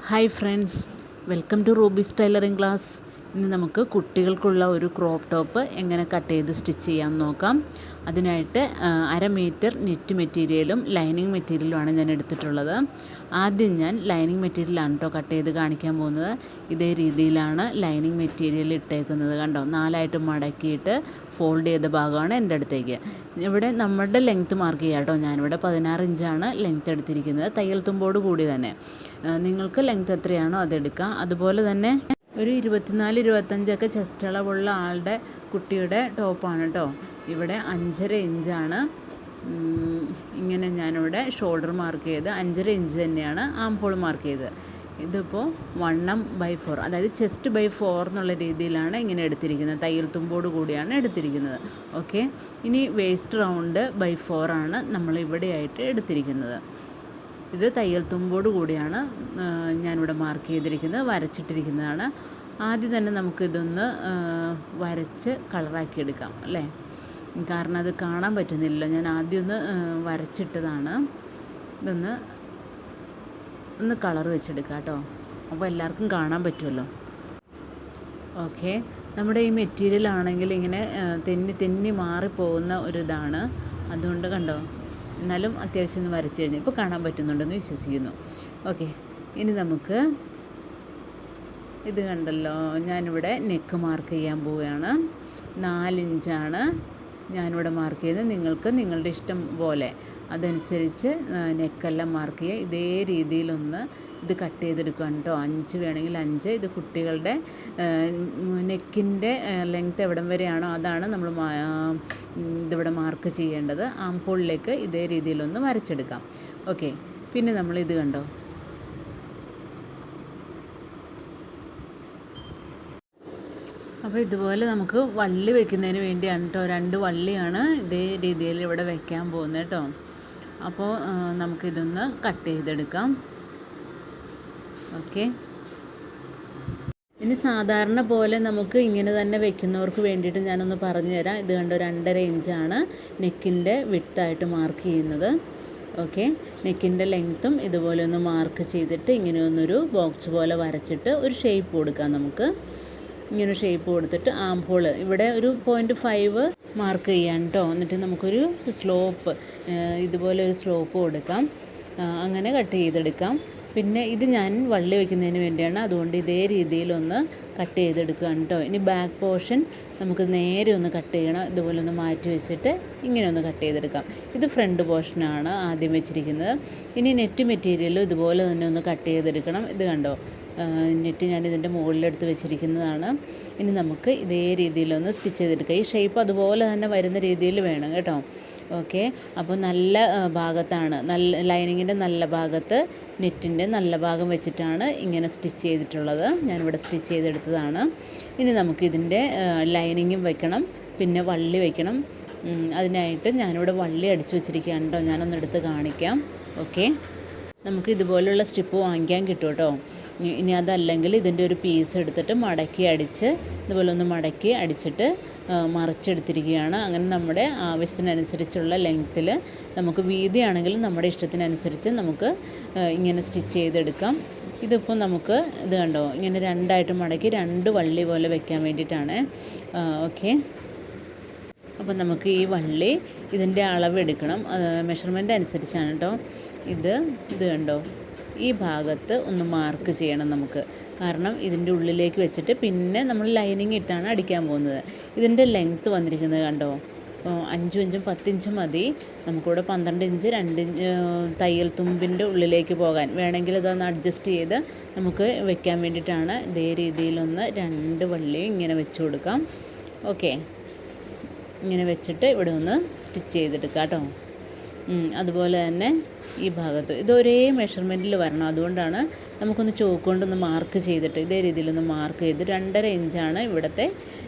Hi friends, welcome to Ruby's tailoring class. ഇന്ന് നമുക്ക് കുട്ടികൾക്കുള്ള ഒരു ക്രോപ്പ് ടോപ്പ് എങ്ങനെ കട്ട് ചെയ്ത് സ്റ്റിച്ച് ചെയ്യാമെന്ന് നോക്കാം. അതിനായിട്ട് 1/2 മീറ്റർ നെറ്റ് മെറ്റീരിയലും ലൈനിങ് മെറ്റീരിയലുമാണ് ഞാൻ എടുത്തിട്ടുള്ളത്. ആദ്യം ഞാൻ ലൈനിങ് മെറ്റീരിയലാണ് കേട്ടോ കട്ട് ചെയ്ത് കാണിക്കാൻ പോകുന്നത്. ഇതേ രീതിയിലാണ് ലൈനിങ് മെറ്റീരിയൽ ഇട്ടേക്കുന്നത്. കണ്ടോ, 4ആയിട്ട് മടക്കിയിട്ട് ഫോൾഡ് ചെയ്ത ഭാഗമാണ് എൻ്റെ അടുത്തേക്ക്. ഇവിടെ നമ്മുടെ ലെങ്ത്ത് മാർക്ക് ചെയ്യാം കേട്ടോ. ഞാനിവിടെ 16 ഇഞ്ചാണ് ലെങ്ത്ത് എടുത്തിരിക്കുന്നത്, തയ്യൽ തുമ്പോട് കൂടി തന്നെ. നിങ്ങൾക്ക് ലെങ്ത്ത് എത്രയാണോ അതെടുക്കാം. അതുപോലെ തന്നെ ഒരു 24-25 ചെസ്റ്റ് അളവുള്ള കുട്ടിയുടെ ടോപ്പാണ് കേട്ടോ. ഇവിടെ 5.5 ഇഞ്ചാണ്. ഇങ്ങനെ ഞാനിവിടെ ഷോൾഡർ മാർക്ക് ചെയ്ത് 5.5 ഇഞ്ച് തന്നെയാണ് ആം ഹോൾ മാർക്ക് ചെയ്ത്. ഇതിപ്പോൾ 1/4, അതായത് ചെസ്റ്റ് 4 എന്നുള്ള രീതിയിലാണ് ഇങ്ങനെ എടുത്തിരിക്കുന്നത്. തയ്യൽ തുമ്പോട് കൂടിയാണ് എടുത്തിരിക്കുന്നത്. ഓക്കെ, ഇനി വേസ്റ്റ് റൗണ്ട് 4 ആണ് നമ്മൾ ഇവിടെയായിട്ട് എടുത്തിരിക്കുന്നത്. ഇത് തയ്യൽ തുമ്പോട് കൂടിയാണ് ഞാനിവിടെ മാർക്ക് ചെയ്തിരിക്കുന്നത്, വരച്ചിട്ടിരിക്കുന്നതാണ്. ആദ്യം തന്നെ നമുക്കിതൊന്ന് വരച്ച് കളറാക്കി എടുക്കാം അല്ലേ, കാരണം അത് കാണാൻ പറ്റുന്നില്ല. ഞാൻ ആദ്യം ഒന്ന് വരച്ചിട്ടതാണ്. ഇതൊന്ന് കളർ വെച്ചെടുക്കാം കേട്ടോ, അപ്പോൾ എല്ലാവർക്കും കാണാൻ പറ്റുമല്ലോ. ഓക്കെ, നമ്മുടെ ഈ മെറ്റീരിയൽ ആണെങ്കിൽ ഇങ്ങനെ തെന്നി മാറിപ്പോകുന്ന ഒരിതാണ്. അതുകൊണ്ട് കണ്ടോ, എന്നാലും അത്യാവശ്യം ഒന്ന് വരച്ച് കഴിഞ്ഞു. ഇപ്പോൾ കാണാൻ പറ്റുന്നുണ്ടെന്ന് വിശ്വസിക്കുന്നു. ഓക്കെ, ഇനി നമുക്ക് ഇത് കണ്ടല്ലോ, ഞാനിവിടെ നെക്ക് മാർക്ക് ചെയ്യാൻ പോവുകയാണ്. 4 ഇഞ്ചാണ് ഞാനിവിടെ മാർക്ക് ചെയ്തത്. നിങ്ങൾക്ക് നിങ്ങളുടെ ഇഷ്ടം പോലെ അതനുസരിച്ച് നെക്കെല്ലാം മാർക്ക് ചെയ്യുക. ഇതേ രീതിയിലൊന്ന് ഇത് കട്ട് ചെയ്തെടുക്കുകയാണ് കേട്ടോ. 5 വേണമെങ്കിൽ 5. ഇത് കുട്ടികളുടെ നെക്കിൻ്റെ ലെങ്ത്ത് എവിടം വരെയാണോ അതാണ് നമ്മൾ ഇതിവിടെ മാർക്ക് ചെയ്യേണ്ടത്. ആം ഹോളിലേക്ക് ഇതേ രീതിയിലൊന്ന് വരച്ചെടുക്കാം. ഓക്കെ, പിന്നെ നമ്മൾ ഇത് കണ്ടോ, അപ്പോൾ ഇതുപോലെ നമുക്ക് വള്ളി വെക്കുന്നതിന് വേണ്ടിയാണ് കേട്ടോ. 2 വള്ളിയാണ് ഇതേ രീതിയിൽ ഇവിടെ വെക്കാൻ പോകുന്നത് കേട്ടോ. അപ്പോൾ നമുക്കിതൊന്ന് കട്ട് ചെയ്തെടുക്കാം. ഓക്കെ, ഇനി സാധാരണ പോലെ നമുക്ക് ഇങ്ങനെ തന്നെ വെക്കുന്നവർക്ക് വേണ്ടിയിട്ട് ഞാനൊന്ന് പറഞ്ഞു തരാം. ഇത് കണ്ടോ, 2.5 ഇഞ്ചാണ് നെക്കിൻ്റെ വിഡ്ത്തായിട്ട് മാർക്ക് ചെയ്യുന്നത്. ഓക്കെ, നെക്കിൻ്റെ ലെങ്ത്തും ഇതുപോലെ ഒന്ന് മാർക്ക് ചെയ്തിട്ട് ഇങ്ങനെ ഒന്നൊരു ബോക്സ് പോലെ വരച്ചിട്ട് ഒരു ഷേപ്പ് കൊടുക്കാം നമുക്ക്. ഇങ്ങനെ ഷേപ്പ് കൊടുത്തിട്ട് ആം ഹോൾ ഇവിടെ ഒരു 0.5 മാർക്ക് ചെയ്യാം കേട്ടോ. എന്നിട്ട് നമുക്കൊരു സ്ലോപ്പ്, ഇതുപോലെ ഒരു സ്ലോപ്പ് കൊടുക്കാം. അങ്ങനെ കട്ട് ചെയ്തെടുക്കാം. പിന്നെ ഇത് ഞാൻ വള്ളി വയ്ക്കുന്നതിന് വേണ്ടിയാണ്, അതുകൊണ്ട് ഇതേ രീതിയിലൊന്ന് കട്ട് ചെയ്തെടുക്കുകയാണ് കേട്ടോ. ഇനി ബാക്ക് പോർഷൻ നമുക്ക് നേരെ ഒന്ന് കട്ട് ചെയ്യണം. ഇതുപോലെ ഒന്ന് മാറ്റി വെച്ചിട്ട് ഇങ്ങനെ ഒന്ന് കട്ട് ചെയ്തെടുക്കാം. ഇത് ഫ്രണ്ട് പോർഷനാണ് ആദ്യം വെച്ചിരിക്കുന്നത്. ഇനി നെറ്റ് മെറ്റീരിയലും ഇതുപോലെ തന്നെ ഒന്ന് കട്ട് ചെയ്തെടുക്കണം. ഇത് കണ്ടോ, നെറ്റ് ഞാൻ ഇതിൻ്റെ മുകളിലെടുത്ത് വെച്ചിരിക്കുന്നതാണ്. ഇനി നമുക്ക് ഇതേ രീതിയിലൊന്ന് സ്റ്റിച്ച് ചെയ്തെടുക്കാം. ഈ ഷേപ്പ് അതുപോലെ തന്നെ വരുന്ന രീതിയിൽ വേണം കേട്ടോ. ഓക്കെ, അപ്പോൾ നല്ല ഭാഗത്താണ്, നല്ല ലൈനിങ്ങിൻ്റെ നല്ല ഭാഗത്ത് നെറ്റിൻ്റെ നല്ല ഭാഗം വെച്ചിട്ടാണ് ഇങ്ങനെ സ്റ്റിച്ച് ചെയ്തിട്ടുള്ളത്. ഞാനിവിടെ സ്റ്റിച്ച് ചെയ്തെടുത്തതാണ്. ഇനി നമുക്കിതിൻ്റെ ലൈനിങ്ങും വെക്കണം, പിന്നെ വള്ളി വെക്കണം. അതിനായിട്ട് ഞാനിവിടെ വള്ളി അടിച്ചു വെച്ചിരിക്കുകയാണ് കേട്ടോ. ഞാനൊന്നെടുത്ത് കാണിക്കാം. ഓക്കെ, നമുക്ക് ഇതുപോലുള്ള സ്ട്രിപ്പ് വാങ്ങിക്കാൻ കിട്ടും കേട്ടോ. ഇനി അതല്ലെങ്കിൽ ഇതിൻ്റെ ഒരു പീസ് എടുത്തിട്ട് മടക്കി അടിച്ച് ഇതുപോലെ ഒന്ന് മടക്കി അടിച്ചിട്ട് മറിച്ചെടുത്തിരിക്കുകയാണ്. അങ്ങനെ നമ്മുടെ ആവശ്യത്തിനനുസരിച്ചുള്ള ലെങ്ത്തിൽ നമുക്ക് വീതിയാണെങ്കിലും നമ്മുടെ ഇഷ്ടത്തിനനുസരിച്ച് നമുക്ക് ഇങ്ങനെ സ്റ്റിച്ച് ചെയ്തെടുക്കാം. ഇതിപ്പോൾ നമുക്ക് ഇത് കണ്ടോ, ഇങ്ങനെ 2ആയിട്ട് മടക്കി 2 വള്ളി പോലെ വെക്കാൻ വേണ്ടിയിട്ടാണ്. ഓക്കെ, അപ്പോൾ നമുക്ക് ഈ വള്ളി ഇതിൻ്റെ അളവ് എടുക്കണം. മെഷർമെൻ്റ് അനുസരിച്ചാണ് കേട്ടോ. ഇത് കണ്ടോ, ഈ ഭാഗത്ത് ഒന്ന് മാർക്ക് ചെയ്യണം നമുക്ക്. കാരണം ഇതിൻ്റെ ഉള്ളിലേക്ക് വെച്ചിട്ട് പിന്നെ നമ്മൾ ലൈനിങ് ഇട്ടാണ് അടിക്കാൻ പോകുന്നത്. ഇതിൻ്റെ ലെങ്ത്ത് വന്നിരിക്കുന്നത് കണ്ടോ, 5 ഇഞ്ചും 10 ഇഞ്ചും മതി. നമുക്കിവിടെ 12 ഇഞ്ച് 2 ഇഞ്ച് തയ്യൽ തുമ്പിൻ്റെ ഉള്ളിലേക്ക് പോകാൻ വേണമെങ്കിൽ ഇതൊന്ന് അഡ്ജസ്റ്റ് ചെയ്ത് നമുക്ക് വെക്കാൻ വേണ്ടിയിട്ടാണ്. ഇതേ രീതിയിലൊന്ന് 2 വള്ളിയും ഇങ്ങനെ വെച്ച് കൊടുക്കാം. ഓക്കെ, ഇങ്ങനെ വെച്ചിട്ട് ഇവിടെ ഒന്ന് സ്റ്റിച്ച് ചെയ്തെടുക്കാം കേട്ടോ. അതുപോലെ തന്നെ ഈ ഭാഗത്ത് ഇത് ഒരേ മെഷർമെൻറ്റിൽ വരണം. അതുകൊണ്ടാണ് നമുക്കൊന്ന് ചോക്ക് കൊണ്ടൊന്ന് മാർക്ക് ചെയ്തിട്ട് ഇതേ രീതിയിലൊന്ന് മാർക്ക് ചെയ്ത് 2.5 ഇഞ്ചാണ് ഇവിടുത്തെ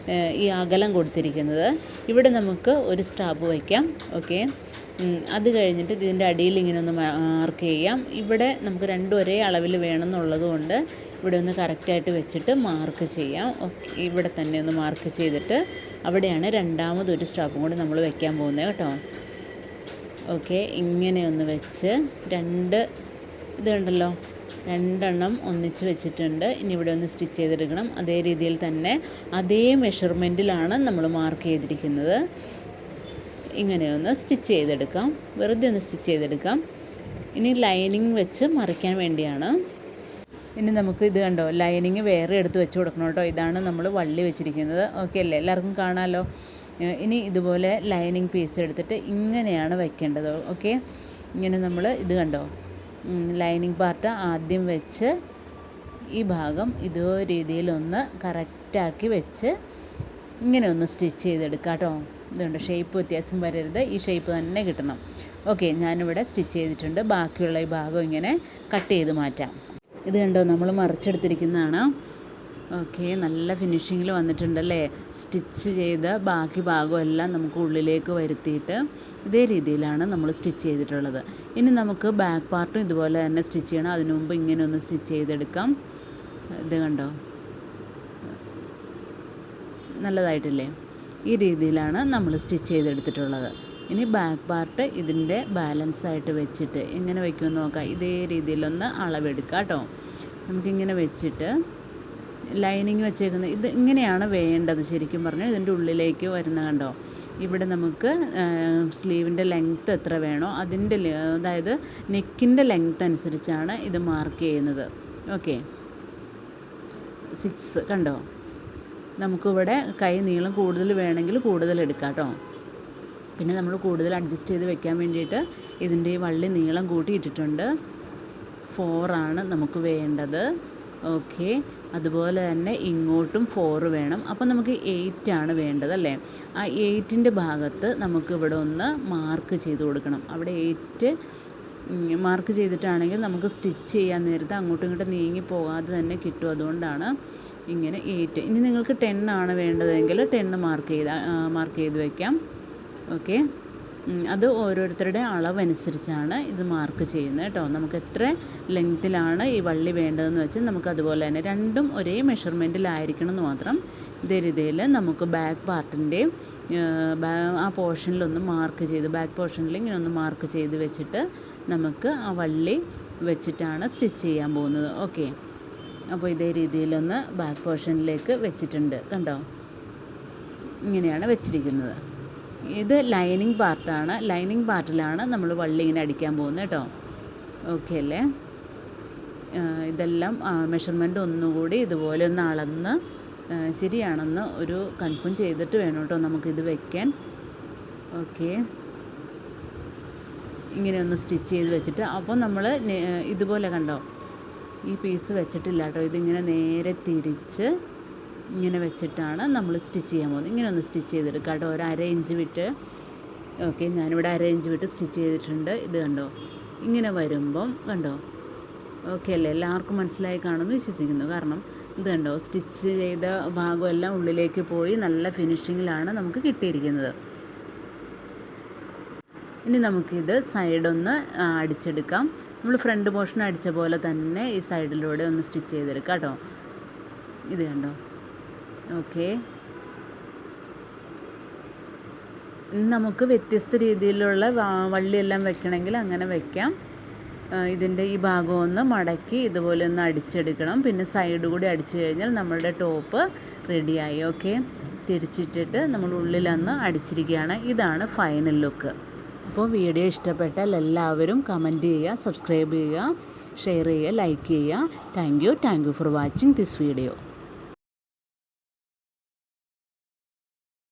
ഈ അകലം കൊടുത്തിരിക്കുന്നത്. ഇവിടെ നമുക്ക് ഒരു സ്റ്റാപ്പ് വയ്ക്കാം. ഓക്കെ, അത് കഴിഞ്ഞിട്ട് ഇതിൻ്റെ അടിയിൽ ഇങ്ങനെ ഒന്ന് മാർക്ക് ചെയ്യാം. ഇവിടെ നമുക്ക് 2 ഒരേ അളവിൽ വേണമെന്നുള്ളത് കൊണ്ട് ഇവിടെ ഒന്ന് കറക്റ്റായിട്ട് വെച്ചിട്ട് മാർക്ക് ചെയ്യാം. ഓക്കെ, ഇവിടെ തന്നെ ഒന്ന് മാർക്ക് ചെയ്തിട്ട് അവിടെയാണ് രണ്ടാമതൊരു സ്റ്റാപ്പും കൂടി നമ്മൾ വെക്കാൻ പോകുന്നത് കേട്ടോ. ഓക്കെ, ഇങ്ങനെയൊന്ന് വെച്ച് ഇത് കണ്ടല്ലോ, രണ്ടെണ്ണം ഒന്നിച്ച് വെച്ചിട്ടുണ്ട്. ഇനി ഇവിടെ ഒന്ന് സ്റ്റിച്ച് ചെയ്തെടുക്കണം. അതേ രീതിയിൽ തന്നെ അതേ മെഷർമെൻറ്റിലാണ് നമ്മൾ മാർക്ക് ചെയ്തിരിക്കുന്നത്. ഇങ്ങനെ ഒന്ന് സ്റ്റിച്ച് ചെയ്തെടുക്കാം. വെറുതെ ഒന്ന് സ്റ്റിച്ച് ചെയ്തെടുക്കാം. ഇനി ലൈനിങ് വെച്ച് മറിക്കാൻ വേണ്ടിയാണ്. ഇനി നമുക്ക് ഇത് കണ്ടോ, ലൈനിങ് വേറെ എടുത്ത് വെച്ച് കൊടുക്കണം കേട്ടോ. ഇതാണ് നമ്മൾ വള്ളി വെച്ചിരിക്കുന്നത്. ഓക്കെ അല്ലേ, എല്ലാവർക്കും കാണാമല്ലോ. ഇനി ഇതുപോലെ ലൈനിങ് പീസ് എടുത്തിട്ട് ഇങ്ങനെയാണ് വയ്ക്കേണ്ടത്. ഓക്കെ, ഇങ്ങനെ നമ്മൾ ഇത് കണ്ടോ, ലൈനിങ് പാർട്ട് ആദ്യം വെച്ച് ഈ ഭാഗം ഇതേ രീതിയിലൊന്ന് കറക്റ്റാക്കി വെച്ച് ഇങ്ങനെ ഒന്ന് സ്റ്റിച്ച് ചെയ്തെടുക്കാം കേട്ടോ. ഇതുണ്ട്, ഷേപ്പ് വ്യത്യാസം വരരുത്, ഈ ഷേപ്പ് തന്നെ കിട്ടണം. ഓക്കെ, ഞാനിവിടെ സ്റ്റിച്ച് ചെയ്തിട്ടുണ്ട്. ബാക്കിയുള്ള ഈ ഭാഗം ഇങ്ങനെ കട്ട് ചെയ്ത് മാറ്റാം. ഇത് കണ്ടോ, നമ്മൾ മറിച്ചെടുത്തിരിക്കുന്നതാണ്. ഓക്കെ, നല്ല ഫിനിഷിങ്ങിൽ വന്നിട്ടുണ്ടല്ലേ. സ്റ്റിച്ച് ചെയ്ത ബാക്കി ഭാഗമെല്ലാം നമുക്ക് ഉള്ളിലേക്ക് വരുത്തിയിട്ട് ഇതേ രീതിയിലാണ് നമ്മൾ സ്റ്റിച്ച് ചെയ്തിട്ടുള്ളത്. ഇനി നമുക്ക് ബാക്ക് പാർട്ടും ഇതുപോലെ തന്നെ സ്റ്റിച്ച് ചെയ്യണം. അതിനു മുമ്പ് ഇങ്ങനെ ഒന്ന് സ്റ്റിച്ച് ചെയ്തെടുക്കാം. ഇത് കണ്ടോ, നല്ലതായിട്ടില്ലേ? ഈ രീതിയിലാണ് നമ്മൾ സ്റ്റിച്ച് ചെയ്തെടുത്തിട്ടുള്ളത്. ഇനി ബാക്ക് പാർട്ട് ഇതിൻ്റെ ബാലൻസായിട്ട് വെച്ചിട്ട് എങ്ങനെ വയ്ക്കുമെന്ന് നോക്കാം. ഇതേ രീതിയിലൊന്ന് അളവെടുക്കാം കേട്ടോ. നമുക്കിങ്ങനെ വെച്ചിട്ട് ലൈനിങ് വെച്ചേക്കുന്ന ഇത് ഇങ്ങനെയാണ് വേണ്ടത്. ശരിക്കും പറഞ്ഞാൽ ഇതിൻ്റെ ഉള്ളിലേക്ക് വരുന്ന കണ്ടോ, ഇവിടെ നമുക്ക് സ്ലീവിൻ്റെ ലെങ്ത്ത് എത്ര വേണോ അതിൻ്റെ, അതായത് നെക്കിൻ്റെ ലെങ്ത്ത് അനുസരിച്ചാണ് ഇത് മാർക്ക് ചെയ്യുന്നത്. ഓക്കെ, 6 കണ്ടോ. നമുക്കിവിടെ കൈ നീളം കൂടുതൽ വേണമെങ്കിൽ കൂടുതൽ എടുക്കാം കേട്ടോ. പിന്നെ നമ്മൾ കൂടുതൽ അഡ്ജസ്റ്റ് ചെയ്ത് വെക്കാൻ വേണ്ടിയിട്ട് ഇതിൻ്റെ ഈ വള്ളി നീളം കൂട്ടി ഇട്ടിട്ടുണ്ട്. 4 ആണ് നമുക്ക് വേണ്ടത്. ഓക്കെ, അതുപോലെ തന്നെ ഇങ്ങോട്ടും 4 വേണം. അപ്പോൾ നമുക്ക് 8 ആണ് വേണ്ടത് അല്ലേ. ആ 8ൻ്റെ ഭാഗത്ത് നമുക്ക് ഇവിടെ ഒന്ന് മാർക്ക് ചെയ്ത് കൊടുക്കണം. അവിടെ 8 മാർക്ക് ചെയ്തിട്ടാണെങ്കിൽ നമുക്ക് സ്റ്റിച്ച് ചെയ്യാൻ നേരത്ത് അങ്ങോട്ടും ഇങ്ങോട്ടും നീങ്ങി പോകാതെ തന്നെ കിട്ടും. അതുകൊണ്ടാണ് ഇങ്ങനെ 8. ഇനി നിങ്ങൾക്ക് 10 ആണ് വേണ്ടതെങ്കിൽ 10 മാർക്ക് ചെയ്ത് വയ്ക്കാം. ഓക്കെ, അത് ഓരോരുത്തരുടെ അളവനുസരിച്ചാണ് ഇത് മാർക്ക് ചെയ്യുന്നത് കേട്ടോ. നമുക്ക് എത്ര ലെങ്ത്തിലാണ് ഈ വള്ളി വേണ്ടതെന്ന് വെച്ച് നമുക്ക് അതുപോലെ തന്നെ രണ്ടും ഒരേ മെഷർമെൻറ്റിലായിരിക്കണം എന്ന് മാത്രം. ഇതേ രീതിയിൽ നമുക്ക് ബാക്ക് പാർട്ടിൻ്റെ ആ പോർഷനിലൊന്ന് മാർക്ക് ചെയ്ത്, ബാക്ക് പോർഷനിൽ ഇങ്ങനെ ഒന്ന് മാർക്ക് ചെയ്ത് വെച്ചിട്ട് നമുക്ക് ആ വള്ളി വെച്ചിട്ടാണ് സ്റ്റിച്ച് ചെയ്യാൻ പോകുന്നത്. ഓക്കെ, അപ്പോൾ ഇതേ രീതിയിലൊന്ന് ബാക്ക് പോർഷനിലേക്ക് വെച്ചിട്ടുണ്ട് കണ്ടോ. ഇങ്ങനെയാണ് വെച്ചിരിക്കുന്നത്. ഇത് ലൈനിങ് പാർട്ടാണ്. ലൈനിങ് പാർട്ടിലാണ് നമ്മൾ വള്ളി ഇങ്ങനെ അടിക്കാൻ പോകുന്നത് കേട്ടോ. ഓക്കെ അല്ലേ. ഇതെല്ലാം മെഷർമെൻറ്റ് ഒന്നുകൂടി ഇതുപോലെ ഒന്ന് അളന്ന് ശരിയാണെന്ന് ഒരു കൺഫേം ചെയ്തിട്ട് വേണം കേട്ടോ നമുക്കിത് വയ്ക്കാൻ. ഓക്കെ, ഇങ്ങനെ ഒന്ന് സ്റ്റിച്ച് ചെയ്ത് വെച്ചിട്ട്, അപ്പോൾ നമ്മൾ ഇതുപോലെ കണ്ടോ, ഈ പീസ് വെച്ചിട്ടില്ല കേട്ടോ. ഇതിങ്ങനെ നേരെ തിരിച്ച് ഇങ്ങനെ വെച്ചിട്ടാണ് നമ്മൾ സ്റ്റിച്ച് ചെയ്യാൻ പോകുന്നത്. ഇങ്ങനെ ഒന്ന് സ്റ്റിച്ച് ചെയ്തെടുക്കാം കേട്ടോ, ഒരു 1/2 ഇഞ്ച് വിട്ട്. ഓക്കെ, ഞാനിവിടെ 1/2 ഇഞ്ച് വിട്ട് സ്റ്റിച്ച് ചെയ്തിട്ടുണ്ട്. ഇത് കണ്ടോ, ഇങ്ങനെ വരുമ്പം കണ്ടോ. ഓക്കെ അല്ലേ, എല്ലാവർക്കും മനസ്സിലായി കാണുമെന്ന് വിശ്വസിക്കുന്നു. കാരണം ഇത് കണ്ടോ, സ്റ്റിച്ച് ചെയ്ത ഭാഗമെല്ലാം ഉള്ളിലേക്ക് പോയി നല്ല ഫിനിഷിങ്ങിലാണ് നമുക്ക് കിട്ടിയിരിക്കുന്നത്. ഇനി നമുക്കിത് സൈഡൊന്ന് അടിച്ചെടുക്കാം. നമ്മൾ ഫ്രണ്ട് പോർഷൻ അടിച്ച പോലെ തന്നെ ഈ സൈഡിലൂടെ ഒന്ന് സ്റ്റിച്ച് ചെയ്തെടുക്കാം കേട്ടോ. ഇത് കണ്ടോ. ഓക്കെ, നമുക്ക് വ്യത്യസ്ത രീതിയിലുള്ള വള്ളിയെല്ലാം വെക്കണമെങ്കിൽ അങ്ങനെ വയ്ക്കാം. ഇതിൻ്റെ ഈ ഭാഗം ഒന്ന് മടക്കി ഇതുപോലെ ഒന്ന് അടിച്ചെടുക്കണം. പിന്നെ സൈഡ് കൂടി അടിച്ചു കഴിഞ്ഞാൽ നമ്മളുടെ ടോപ്പ് റെഡിയായി. ഓക്കെ, തിരിച്ചിട്ടിട്ട് നമ്മൾ ഉള്ളിലൊന്ന് അടിച്ചിരിക്കുകയാണ്. ഇതാണ് ഫൈനൽ ലുക്ക്. അപ്പോൾ വീഡിയോ ഇഷ്ടപ്പെട്ടാൽ എല്ലാവരും കമൻറ്റ് ചെയ്യുക, സബ്സ്ക്രൈബ് ചെയ്യുക, ഷെയർ ചെയ്യുക, ലൈക്ക് ചെയ്യുക. Thank you for watching this video.